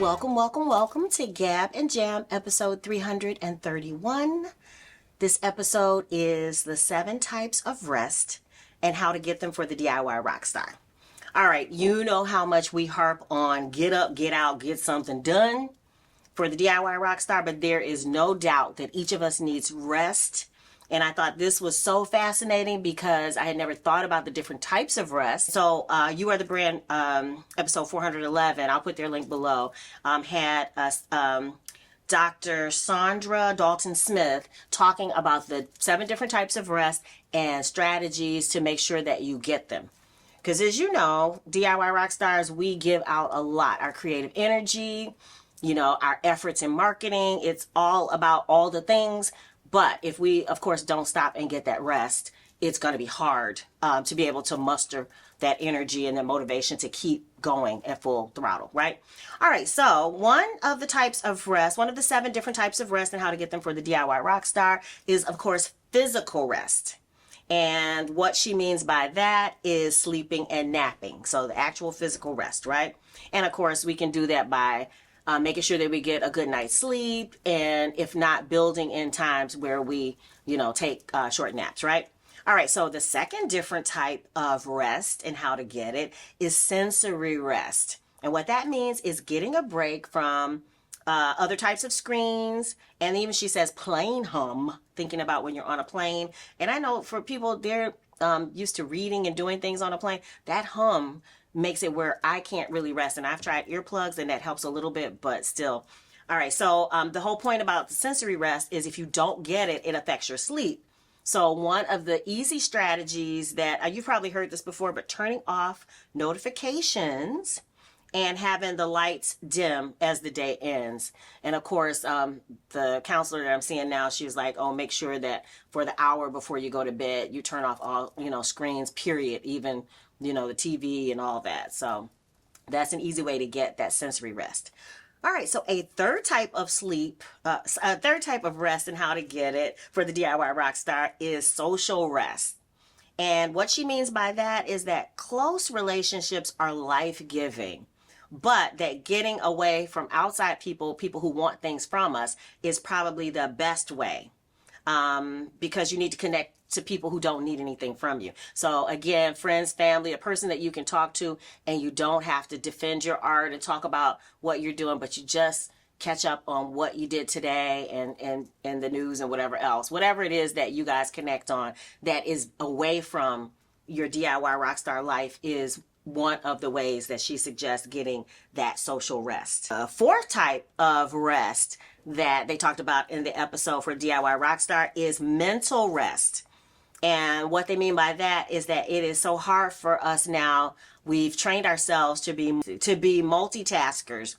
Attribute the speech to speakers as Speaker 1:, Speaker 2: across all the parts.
Speaker 1: Welcome, welcome, welcome to Gab and Jam episode 331. This episode is the 7 types of rest and how to get them for the DIY rockstar. All right, you know how much we harp on get up, get out, get something done for the DIY rockstar, but there is no doubt that each of us needs rest. And I thought this was so fascinating because I had never thought about the different types of rest. So You Are the Brand, episode 411, I'll put their link below, had Dr. Sandra Dalton-Smith talking about the 7 different types of rest and strategies to make sure that you get them. Because as you know, DIY rockstars, we give out a lot. Our creative energy, our efforts in marketing, it's all about all the things. But if we, of course, don't stop and get that rest, it's going to be hard to be able to muster that energy and the motivation to keep going at full throttle, right? All right, so one of the types of rest, one of the 7 different types of rest and how to get them for the DIY rockstar is, of course, physical rest. And what she means by that is sleeping and napping. So the actual physical rest, right? And of course, we can do that by making sure that we get a good night's sleep, and if not, building in times where we, take short naps, right? All right, so the second different type of rest and how to get it is sensory rest. And what that means is getting a break from other types of screens, and even she says plane hum, thinking about when you're on a plane. And I know for people, they're used to reading and doing things on a plane, that hum makes it where I can't really rest. And I've tried earplugs and that helps a little bit, but still. All right, so the whole point about the sensory rest is if you don't get it, it affects your sleep. So one of the easy strategies that you've probably heard this before, but turning off notifications and having the lights dim as the day ends. And of course, the counselor that I'm seeing now, she's like, oh, make sure that for the hour before you go to bed, you turn off all, screens, period, even, the TV and all that. So that's an easy way to get that sensory rest. All right, so a third type of rest and how to get it for the DIY rockstar is social rest. And what she means by that is that close relationships are life-giving, but that getting away from outside people who want things from us, is probably the best way, because you need to connect to people who don't need anything from you. So again, friends, family, a person that you can talk to and you don't have to defend your art and talk about what you're doing, but you just catch up on what you did today and the news and whatever else. Whatever it is that you guys connect on that is away from your DIY rockstar life is one of the ways that she suggests getting that social rest. A fourth type of rest that they talked about in the episode for DIY rockstar is mental rest. And what they mean by that is that it is so hard for us now. We've trained ourselves to be multitaskers.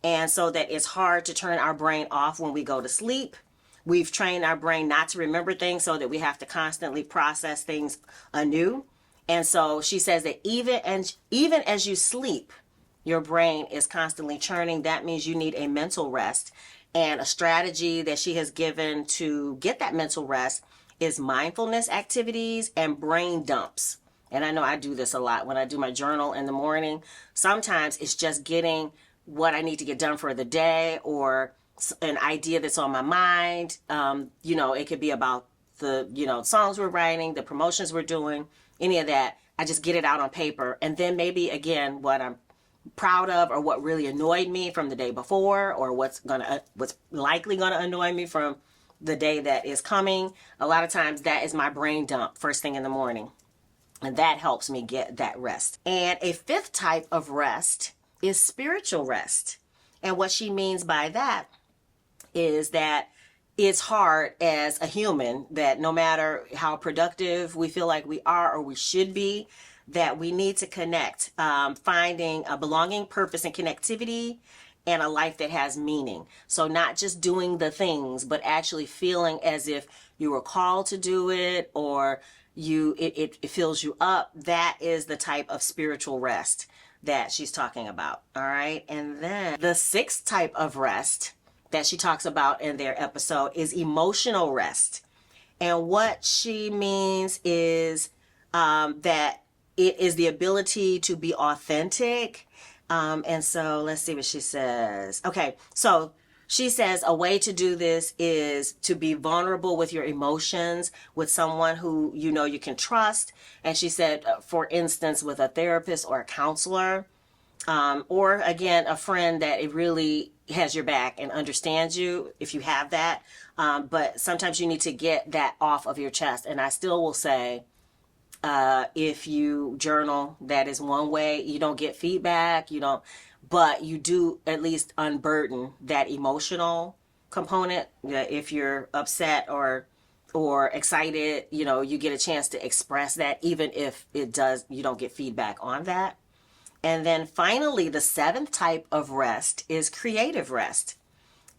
Speaker 1: And so that it's hard to turn our brain off when we go to sleep. We've trained our brain not to remember things so that we have to constantly process things anew. And so she says that even as you sleep, your brain is constantly churning. That means you need a mental rest. And a strategy that she has given to get that mental rest is mindfulness activities and brain dumps. And I know I do this a lot when I do my journal in the morning. Sometimes it's just getting what I need to get done for the day or an idea that's on my mind. It could be about the, songs we're writing, the promotions we're doing, any of that. I just get it out on paper. And then maybe, again, what I'm proud of or what really annoyed me from the day before or what's likely going to annoy me from the day that is coming. A lot of times that is my brain dump first thing in the morning. And that helps me get that rest. And a fifth type of rest is spiritual rest. And what she means by that is that it's hard as a human that no matter how productive we feel like we are or we should be, that we need to connect, finding a belonging, purpose, and connectivity, and a life that has meaning. So not just doing the things, but actually feeling as if you were called to do it or it fills you up. That is the type of spiritual rest that she's talking about. All right. And then the sixth type of rest that she talks about in their episode is emotional rest. And what she means is that it is the ability to be authentic, And so let's see what she says. Okay, so she says a way to do this is to be vulnerable with your emotions with someone who you know you can trust. And she said, for instance, with a therapist or a counselor, or again, a friend that it really has your back and understands you if you have that. But sometimes you need to get that off of your chest. And I still will say, if you journal, that is one way. You don't get feedback, you don't, but you do at least unburden that emotional component. If you're upset or excited, you know, you get a chance to express that, even if you don't get feedback on that. And then finally, the seventh type of rest is creative rest.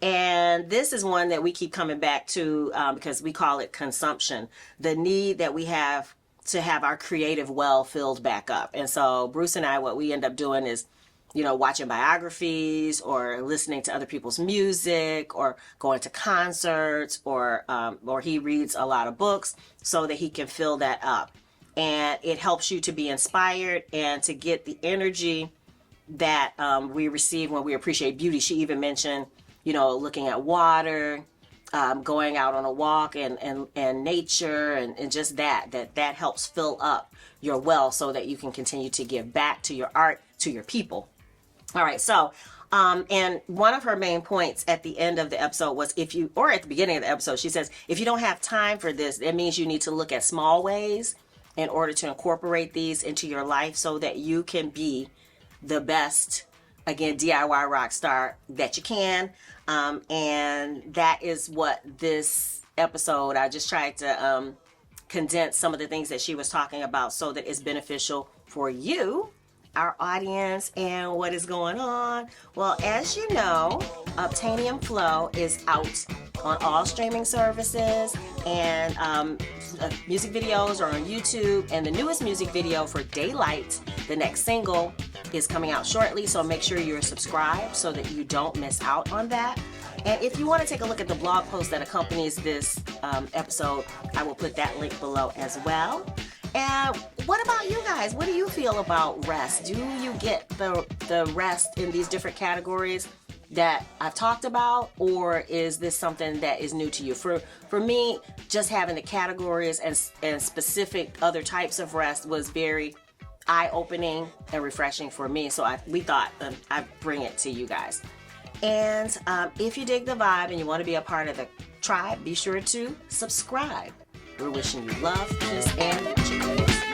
Speaker 1: And this is one that we keep coming back to because we call it consumption, the need that we have to have our creative well filled back up. And so Bruce and I, what we end up doing is, you know, watching biographies or listening to other people's music or going to concerts or he reads a lot of books so that he can fill that up. And it helps you to be inspired and to get the energy that we receive when we appreciate beauty. She even mentioned, you know, looking at water, going out on a walk and nature and just that helps fill up your well so that you can continue to give back to your art, to your people. All right. So, and one of her main points at the end of the episode was or at the beginning of the episode, she says, if you don't have time for this, that means you need to look at small ways in order to incorporate these into your life so that you can be the best, again, DIY rock star that you can. And that is what this episode, I just tried to condense some of the things that she was talking about so that it's beneficial for you, our audience, and what is going on. Well, as you know, Obtanium Flow is out on all streaming services, and music videos are on YouTube, and the newest music video for Daylight, the next single, is coming out shortly, so make sure you're subscribed so that you don't miss out on that. And if you want to take a look at the blog post that accompanies this episode, I will put that link below as well. And what about you guys? What do you feel about rest? Do you get the rest in these different categories that I've talked about, or is this something that is new to you? For me, just having the categories and specific other types of rest was very eye-opening and refreshing for me. So we thought I'd bring it to you guys. And if you dig the vibe and you want to be a part of the tribe, be sure to subscribe. We're wishing you love, peace, and chickens.